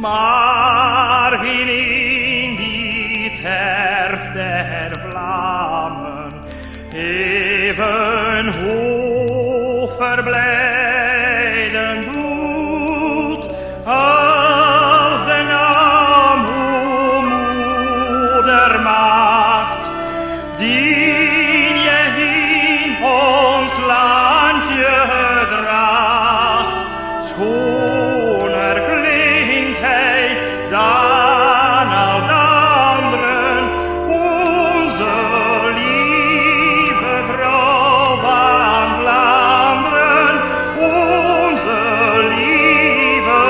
maar ging in die terp der vlammen even hoog verblijden doet, als de naam uw moedermacht, die je in ons landje draagt. Schoner klinkt hij dan al de anderen, onze lieve vrouw van Vlaanderen, onze lieve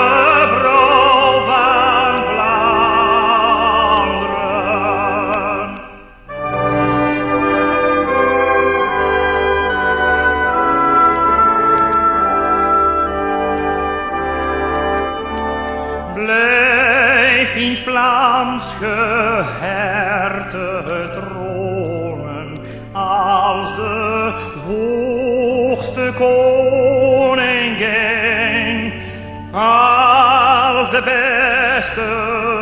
vrouw van Vlaanderen. Blijf in Vlaams geherte tronen als de hoogste koningin, als de beste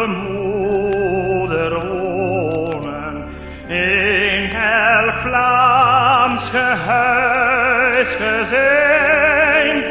moeder wonen in elk Vlaams huisgezin.